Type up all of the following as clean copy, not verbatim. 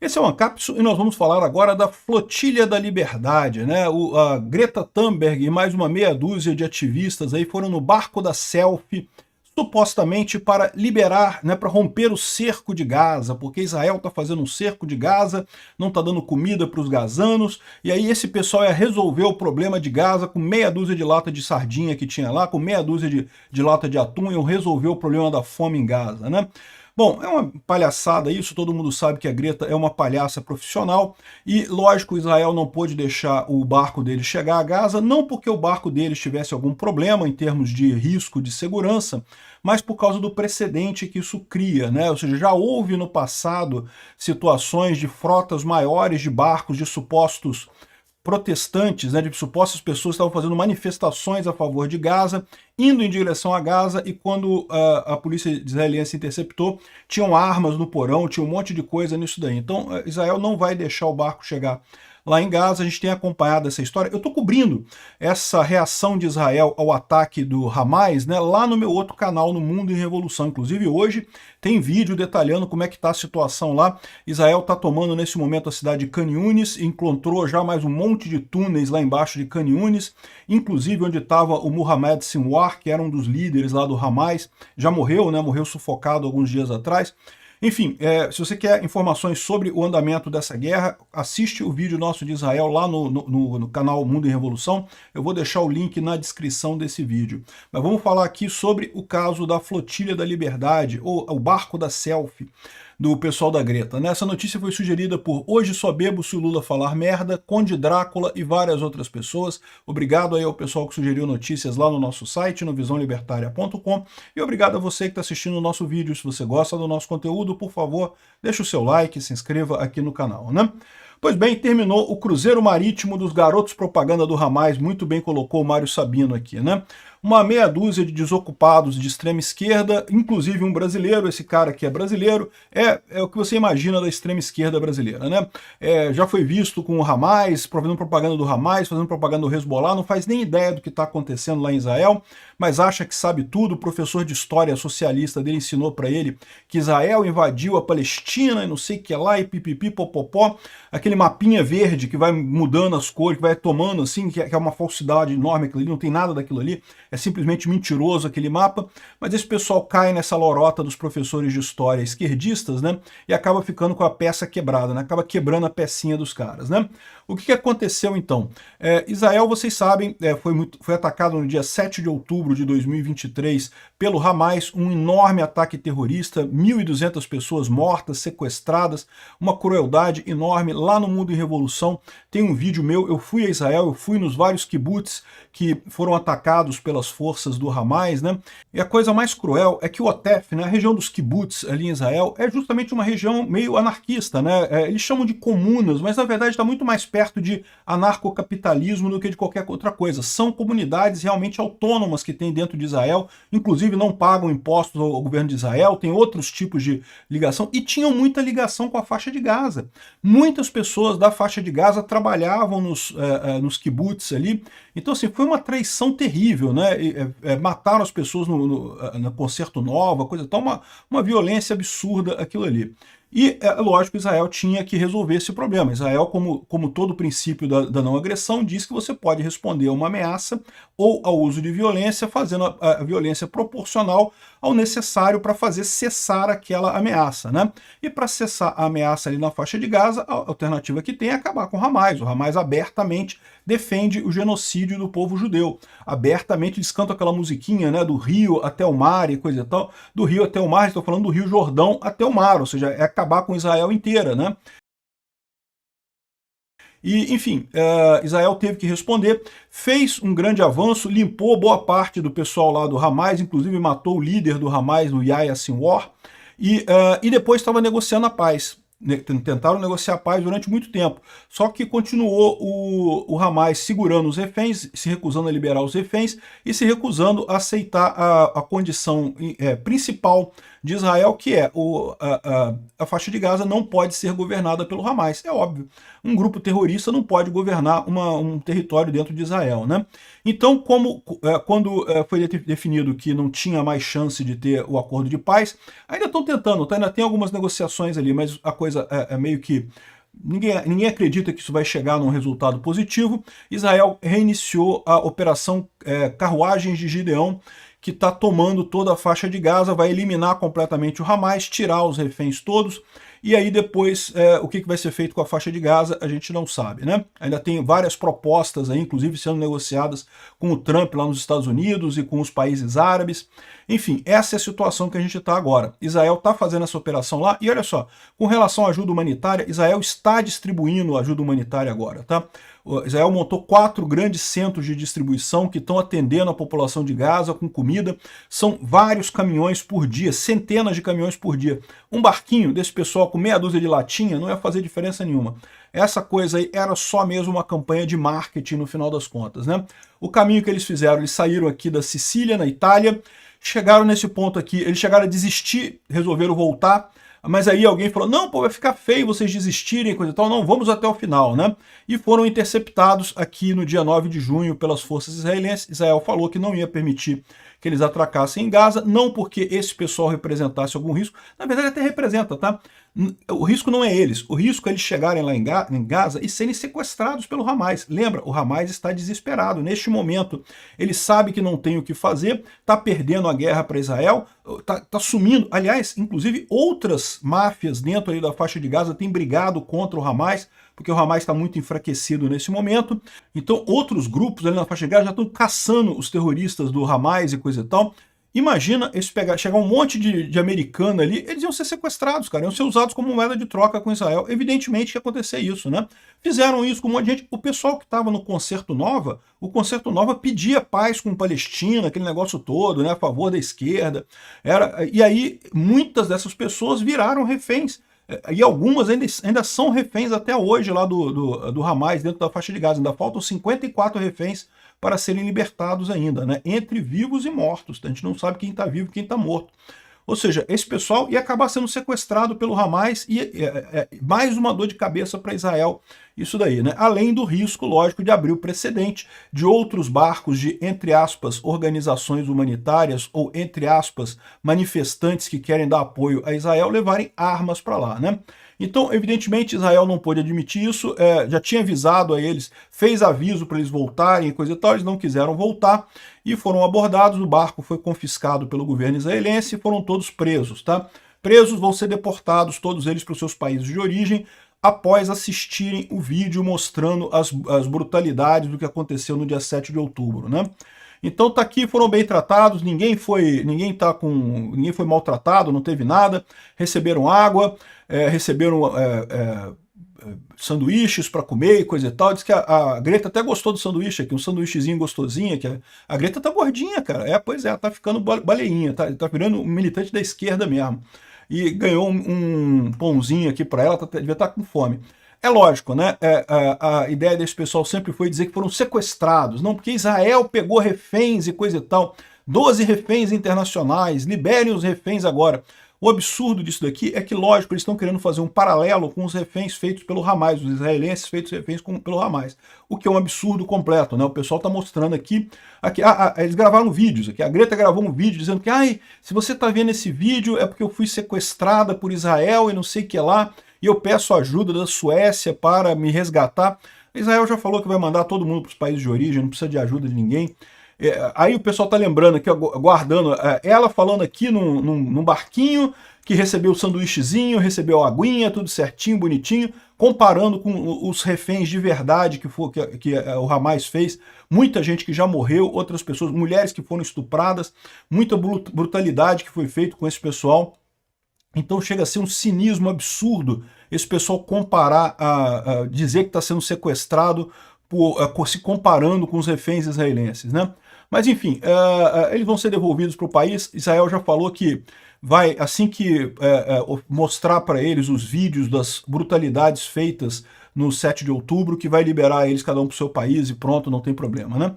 Esse é o Ancapso e nós vamos falar agora da Flotilha da Liberdade, né? A Greta Thunberg e mais uma meia dúzia de ativistas aí foram no barco da Selfie, supostamente para liberar, né, para romper o cerco de Gaza, porque Israel está fazendo um cerco de Gaza, não está dando comida para os gazanos, e aí esse pessoal ia resolver o problema de Gaza com meia dúzia de lata de sardinha que tinha lá, com meia dúzia de lata de atum, iam resolver o problema da fome em Gaza, né? Bom, é uma palhaçada isso, todo mundo sabe que a Greta é uma palhaça profissional e, lógico, Israel não pôde deixar o barco dele chegar a Gaza, não porque o barco deles tivesse algum problema em termos de risco de segurança, mas por causa do precedente que isso cria, né? Ou seja, já houve no passado situações de frotas maiores de barcos de supostos protestantes, né, de supostas pessoas que estavam fazendo manifestações a favor de Gaza, indo em direção a Gaza, e quando a polícia israelense interceptou, tinham armas no porão, tinha um monte de coisa nisso daí. Então Israel não vai deixar o barco chegar lá em Gaza. A gente tem acompanhado essa história. Eu estou cobrindo essa reação de Israel ao ataque do Hamas, né, lá no meu outro canal, no Mundo em Revolução. Inclusive hoje tem vídeo detalhando como é que está a situação lá. Israel está tomando nesse momento a cidade de Khan Yunis, encontrou já mais um monte de túneis lá embaixo de Khan Yunis, inclusive onde estava o Mohamed Sinwar, que era um dos líderes lá do Hamas, já morreu, né, morreu sufocado alguns dias atrás. Enfim, se você quer informações sobre o andamento dessa guerra, assiste o vídeo nosso de Israel lá no canal Mundo em Revolução. Eu vou deixar o link na descrição desse vídeo. Mas vamos falar aqui sobre o caso da Flotilha da Liberdade, ou o barco da Selfie, do pessoal da Greta, né? Essa notícia foi sugerida por Hoje Só Bebo Se o Lula Falar Merda, Conde Drácula e várias outras pessoas. Obrigado aí ao pessoal que sugeriu notícias lá no nosso site, no visãolibertaria.com, e obrigado a você que está assistindo o nosso vídeo. Se você gosta do nosso conteúdo, por favor, deixe o seu like, se inscreva aqui no canal, né? Pois bem, terminou o Cruzeiro Marítimo dos Garotos Propaganda do Hamas, muito bem colocou o Mário Sabino aqui, né? Uma meia dúzia de desocupados de extrema esquerda, inclusive um brasileiro, esse cara que é brasileiro, é o que você imagina da extrema esquerda brasileira, né? Já foi visto com o Hamas, fazendo propaganda do Hamas, fazendo propaganda do Hezbollah, não faz nem ideia do que está acontecendo lá em Israel, mas acha que sabe tudo. O professor de história socialista dele ensinou para ele que Israel invadiu a Palestina e não sei o que lá, e pipipi, popopó, aquele mapinha verde que vai mudando as cores, que vai tomando assim, que é uma falsidade enorme aquilo ali, não tem nada daquilo ali, é simplesmente mentiroso aquele mapa, mas esse pessoal cai nessa lorota dos professores de história esquerdistas, né, e acaba ficando com a peça quebrada, né, acaba quebrando a pecinha dos caras, né. O que aconteceu então? Israel, vocês sabem, foi atacado no dia 7 de outubro de 2023 pelo Hamas, um enorme ataque terrorista, 1.200 pessoas mortas, sequestradas, uma crueldade enorme. Lá no Mundo em Revolução tem um vídeo meu, eu fui a Israel, eu fui nos vários kibbutz que foram atacados pelas forças do Hamas, né? E a coisa mais cruel é que o Otef, né, a região dos kibbutz ali em Israel, é justamente uma região meio anarquista, né? Eles chamam de comunas, mas na verdade está muito mais perto de anarcocapitalismo do que de qualquer outra coisa. São comunidades realmente autônomas que tem dentro de Israel, inclusive não pagam impostos ao governo de Israel, tem outros tipos de ligação, e tinham muita ligação com a faixa de Gaza. Muitas pessoas da faixa de Gaza trabalhavam nos kibbutz ali. Então, assim, foi uma traição terrível, né? Mataram as pessoas no Concerto Nova, coisa tal, uma violência absurda aquilo ali. E, lógico, Israel tinha que resolver esse problema. Israel, como todo princípio da não agressão, diz que você pode responder a uma ameaça ou ao uso de violência, fazendo a violência proporcional ao necessário para fazer cessar aquela ameaça, né? E para cessar a ameaça ali na faixa de Gaza, a alternativa que tem é acabar com o Hamas. O Hamas abertamente defende o genocídio do povo judeu. Abertamente eles cantam aquela musiquinha, né, do rio até o mar e coisa e tal. Do rio até o mar, estou falando do rio Jordão até o mar, ou seja, é acabar com Israel inteira, né? E, enfim, Israel teve que responder, fez um grande avanço, limpou boa parte do pessoal lá do Hamas, inclusive matou o líder do Hamas, o Yahya Sinwar, e depois estava negociando a paz. Tentaram negociar a paz durante muito tempo, só que continuou o Hamas segurando os reféns, se recusando a liberar os reféns e se recusando a aceitar a condição principal de Israel, que é a faixa de Gaza não pode ser governada pelo Hamas. É óbvio, um grupo terrorista não pode governar um território dentro de Israel, né? Então, quando foi definido que não tinha mais chance de ter o acordo de paz, ainda estão tentando, tá? Ainda tem algumas negociações ali, mas a coisa é meio que ninguém acredita que isso vai chegar num resultado positivo. Israel reiniciou a operação Carruagens de Gideão, que está tomando toda a faixa de Gaza, vai eliminar completamente o Hamas, tirar os reféns todos, e aí depois o que vai ser feito com a faixa de Gaza a gente não sabe, né? Ainda tem várias propostas aí, inclusive sendo negociadas com o Trump lá nos Estados Unidos e com os países árabes. Enfim, essa é a situação que a gente está agora. Israel está fazendo essa operação lá, e olha só, com relação à ajuda humanitária, Israel está distribuindo ajuda humanitária agora, tá? Israel montou 4 grandes centros de distribuição que estão atendendo a população de Gaza com comida. São vários caminhões por dia, centenas de caminhões por dia. Um barquinho desse pessoal com meia dúzia de latinha não ia fazer diferença nenhuma. Essa coisa aí era só mesmo uma campanha de marketing no final das contas, né? O caminho que eles fizeram, eles saíram aqui da Sicília, na Itália, chegaram nesse ponto aqui, eles chegaram a desistir, resolveram voltar, mas aí alguém falou, não, pô, vai ficar feio vocês desistirem, coisa e tal, não, vamos até o final, né? E foram interceptados aqui no dia 9 de junho pelas forças israelenses. Israel falou que não ia permitir que eles atracassem em Gaza, não porque esse pessoal representasse algum risco, na verdade até representa, tá? O risco não é eles, o risco é eles chegarem lá em Gaza e serem sequestrados pelo Hamas. Lembra, o Hamas está desesperado neste momento, ele sabe que não tem o que fazer, está perdendo a guerra para Israel, está sumindo. Aliás, inclusive outras máfias dentro ali da faixa de Gaza têm brigado contra o Hamas, porque o Hamas está muito enfraquecido nesse momento. Então outros grupos ali na faixa de Gaza já estão caçando os terroristas do Hamas e coisa e tal. Imagina chegar um monte de americano ali, eles iam ser sequestrados, cara, iam ser usados como moeda de troca com Israel. Evidentemente que ia acontecer isso, né? Fizeram isso com um monte de gente. O pessoal que estava no Concerto Nova, o Concerto Nova pedia paz com Palestina, aquele negócio todo, né, a favor da esquerda. E aí muitas dessas pessoas viraram reféns. E algumas ainda são reféns até hoje lá do Hamas dentro da faixa de Gaza. Ainda faltam 54 reféns para serem libertados ainda, né? Entre vivos e mortos. A gente não sabe quem está vivo e quem está morto. Ou seja, esse pessoal ia acabar sendo sequestrado pelo Hamas e mais uma dor de cabeça para Israel isso daí, né? Além do risco, lógico, de abrir o precedente de outros barcos de, entre aspas, organizações humanitárias ou, entre aspas, manifestantes que querem dar apoio a Israel levarem armas para lá, né? Então, evidentemente, Israel não pôde admitir isso, já tinha avisado a eles, fez aviso para eles voltarem e coisa e tal, eles não quiseram voltar e foram abordados, o barco foi confiscado pelo governo israelense e foram todos presos, tá? Presos, vão ser deportados, todos eles para os seus países de origem, após assistirem o vídeo mostrando as brutalidades do que aconteceu no dia 7 de outubro, né? Então tá aqui, foram bem tratados, ninguém foi maltratado, não teve nada, receberam água, receberam sanduíches para comer e coisa e tal. Diz que a Greta até gostou do sanduíche aqui, um sanduíchezinho gostosinho, que a Greta tá gordinha, cara. Pois é, tá ficando baleinha, tá virando um militante da esquerda mesmo. E ganhou um pãozinho aqui para ela, devia estar com fome. É lógico, né? A ideia desse pessoal sempre foi dizer que foram sequestrados, não porque Israel pegou reféns e coisa e tal. 12 reféns internacionais, liberem os reféns agora. O absurdo disso daqui é que, lógico, eles estão querendo fazer um paralelo com os reféns feitos pelo Hamas, os israelenses feitos reféns pelo Hamas, o que é um absurdo completo, né? O pessoal está mostrando aqui eles gravaram vídeos aqui, a Greta gravou um vídeo dizendo que, se você está vendo esse vídeo é porque eu fui sequestrada por Israel e não sei o que lá, e eu peço ajuda da Suécia para me resgatar. Israel já falou que vai mandar todo mundo para os países de origem, não precisa de ajuda de ninguém. Aí o pessoal tá lembrando aqui, guardando, ela falando aqui num barquinho, que recebeu o sanduíchezinho, recebeu a aguinha, tudo certinho, bonitinho, comparando com os reféns de verdade que o Hamas fez. Muita gente que já morreu, outras pessoas, mulheres que foram estupradas, muita brutalidade que foi feita com esse pessoal. Então chega a ser um cinismo absurdo esse pessoal comparar, dizer que está sendo sequestrado, se comparando com os reféns israelenses, né? Mas enfim, eles vão ser devolvidos para o país. Israel já falou que vai, assim que mostrar para eles os vídeos das brutalidades feitas no 7 de outubro, que vai liberar eles cada um para o seu país e pronto, não tem problema, né?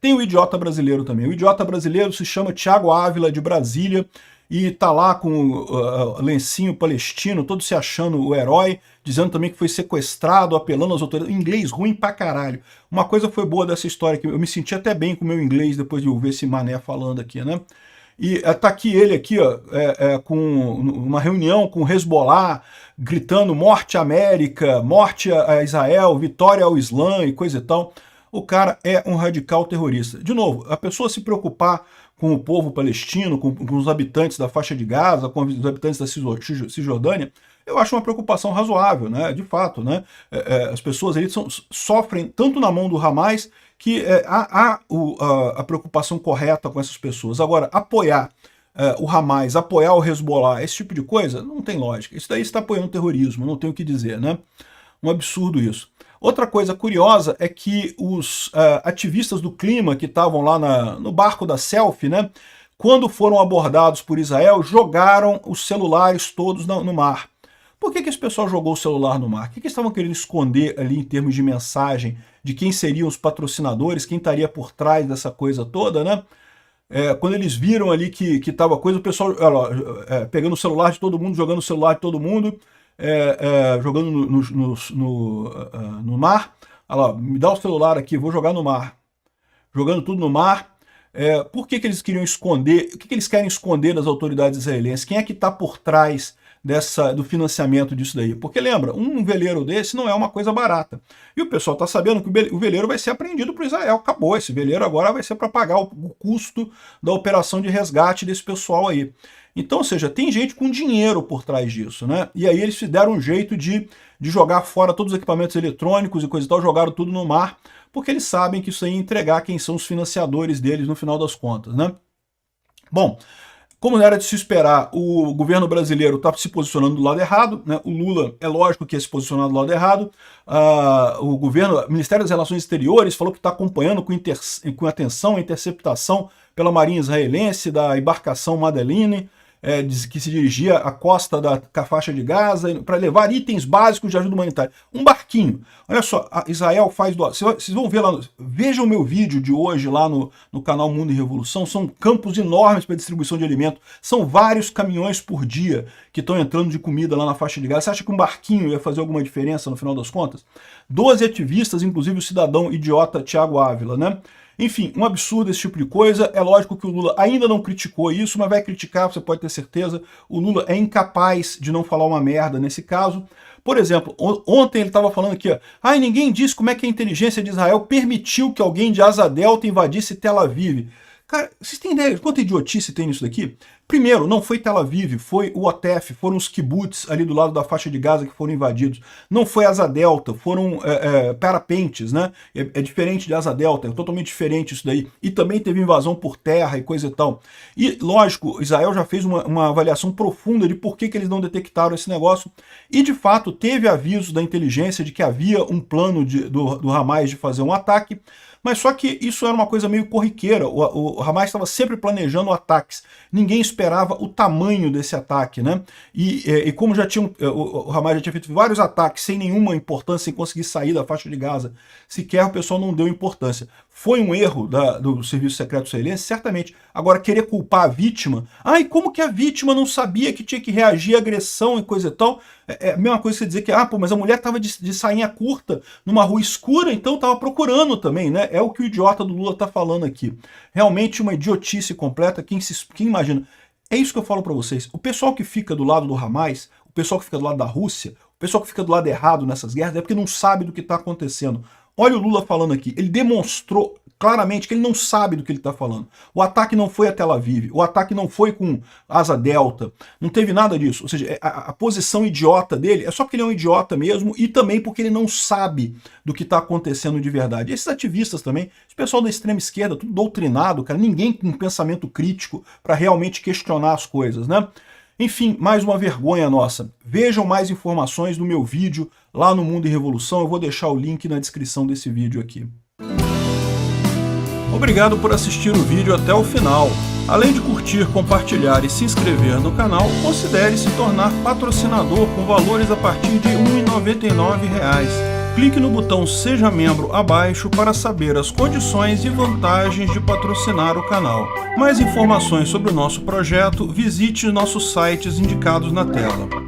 Tem o idiota brasileiro também. O idiota brasileiro se chama Thiago Ávila, de Brasília, e tá lá com o lencinho palestino, todo se achando o herói, dizendo também que foi sequestrado, apelando às autoridades. Inglês ruim pra caralho. Uma coisa foi boa dessa história, que eu me senti até bem com o meu inglês depois de ouvir esse mané falando aqui, né? E tá aqui ele aqui, ó, com uma reunião com o Hezbollah, gritando morte à América, morte a Israel, vitória ao Islã e coisa e tal. O cara é um radical terrorista. De novo, a pessoa se preocupar com o povo palestino, com os habitantes da faixa de Gaza, com os habitantes da Cisjordânia, eu acho uma preocupação razoável, né? De fato, né? As pessoas ali sofrem tanto na mão do Hamas que há a preocupação correta com essas pessoas. Agora, apoiar o Hamas, apoiar o Hezbollah, esse tipo de coisa, não tem lógica. Isso daí está apoiando terrorismo, não tem o que dizer, né? Um absurdo isso. Outra coisa curiosa é que os ativistas do clima que estavam lá no barco da selfie, né, quando foram abordados por Israel, jogaram os celulares todos no mar. Por que esse pessoal jogou o celular no mar? O que eles estavam querendo esconder ali em termos de mensagem, de quem seriam os patrocinadores, quem estaria por trás dessa coisa toda, né? Quando eles viram ali que estava coisa, o pessoal pegando o celular de todo mundo, jogando o celular de todo mundo, jogando no mar. Olha lá, me dá o celular aqui, vou jogar no mar. Jogando tudo no mar. Por que eles queriam esconder? O que eles querem esconder das autoridades israelenses? Quem é que está por trás do financiamento disso daí? Porque lembra, um veleiro desse não é uma coisa barata. E o pessoal está sabendo que o veleiro vai ser apreendido para Israel. Acabou, esse veleiro agora vai ser para pagar o custo da operação de resgate desse pessoal aí. Então, ou seja, tem gente com dinheiro por trás disso, né? E aí eles se deram um jeito de jogar fora todos os equipamentos eletrônicos e coisa e tal, jogaram tudo no mar, porque eles sabem que isso aí ia entregar quem são os financiadores deles no final das contas, né? Bom, como era de se esperar, o governo brasileiro está se posicionando do lado errado, né? O Lula, é lógico que ia se posicionar do lado errado. O Ministério das Relações Exteriores falou que está acompanhando com atenção a interceptação pela Marinha Israelense da embarcação Madeleine, que se dirigia à costa da faixa de Gaza para levar itens básicos de ajuda humanitária. Um barquinho. Olha só, Israel faz Vocês vão ver lá, vejam o meu vídeo de hoje lá no canal Mundo e Revolução, são campos enormes para distribuição de alimento, são vários caminhões por dia que estão entrando de comida lá na faixa de Gaza. Você acha que um barquinho ia fazer alguma diferença no final das contas? 12 ativistas, inclusive o cidadão idiota Thiago Ávila, né? Enfim, um absurdo esse tipo de coisa. É lógico que o Lula ainda não criticou isso, mas vai criticar, você pode ter certeza. O Lula é incapaz de não falar uma merda nesse caso. Por exemplo, ontem ele estava falando aqui, ó, ninguém disse como é que a inteligência de Israel permitiu que alguém de Asa Delta invadisse Tel Aviv. Cara, vocês têm ideia de quanta idiotice tem nisso daqui? Primeiro, não foi Tel Aviv, foi o Otef, foram os kibbutz ali do lado da faixa de Gaza que foram invadidos. Não foi Asa Delta, foram parapentes, né? É diferente de Asa Delta, é totalmente diferente isso daí. E também teve invasão por terra e coisa e tal. E, lógico, Israel já fez uma avaliação profunda de por que eles não detectaram esse negócio. E, de fato, teve aviso da inteligência de que havia um plano do Hamas de fazer um ataque. Mas só que isso era uma coisa meio corriqueira, o Hamas estava sempre planejando ataques, ninguém esperava o tamanho desse ataque, né? E como o Hamas já tinha feito vários ataques sem nenhuma importância, sem conseguir sair da faixa de Gaza, sequer o pessoal não deu importância. Foi um erro do Serviço Secreto Israelense? Certamente. Agora, querer culpar a vítima, e como que a vítima não sabia que tinha que reagir à agressão e coisa e tal? É a mesma coisa que você dizer que, mas a mulher estava de sainha curta, numa rua escura, então estava procurando também, né? É o que o idiota do Lula está falando aqui. Realmente uma idiotice completa, quem imagina? É isso que eu falo para vocês. O pessoal que fica do lado do Hamas, o pessoal que fica do lado da Rússia, o pessoal que fica do lado errado nessas guerras, é porque não sabe do que está acontecendo. Olha o Lula falando aqui, ele demonstrou claramente que ele não sabe do que ele está falando. O ataque não foi a Tel Aviv, o ataque não foi com Asa Delta, não teve nada disso. Ou seja, a posição idiota dele é só porque ele é um idiota mesmo e também porque ele não sabe do que está acontecendo de verdade. Esses ativistas também, esse pessoal da extrema esquerda, tudo doutrinado, cara, ninguém com pensamento crítico para realmente questionar as coisas, né? Enfim, mais uma vergonha nossa. Vejam mais informações no meu vídeo lá no Mundo e Revolução. Eu vou deixar o link na descrição desse vídeo aqui. Obrigado por assistir o vídeo até o final. Além de curtir, compartilhar e se inscrever no canal, considere se tornar patrocinador com valores a partir de R$ 1,99. Clique no botão Seja Membro abaixo para saber as condições e vantagens de patrocinar o canal. Mais informações sobre o nosso projeto, visite nossos sites indicados na tela.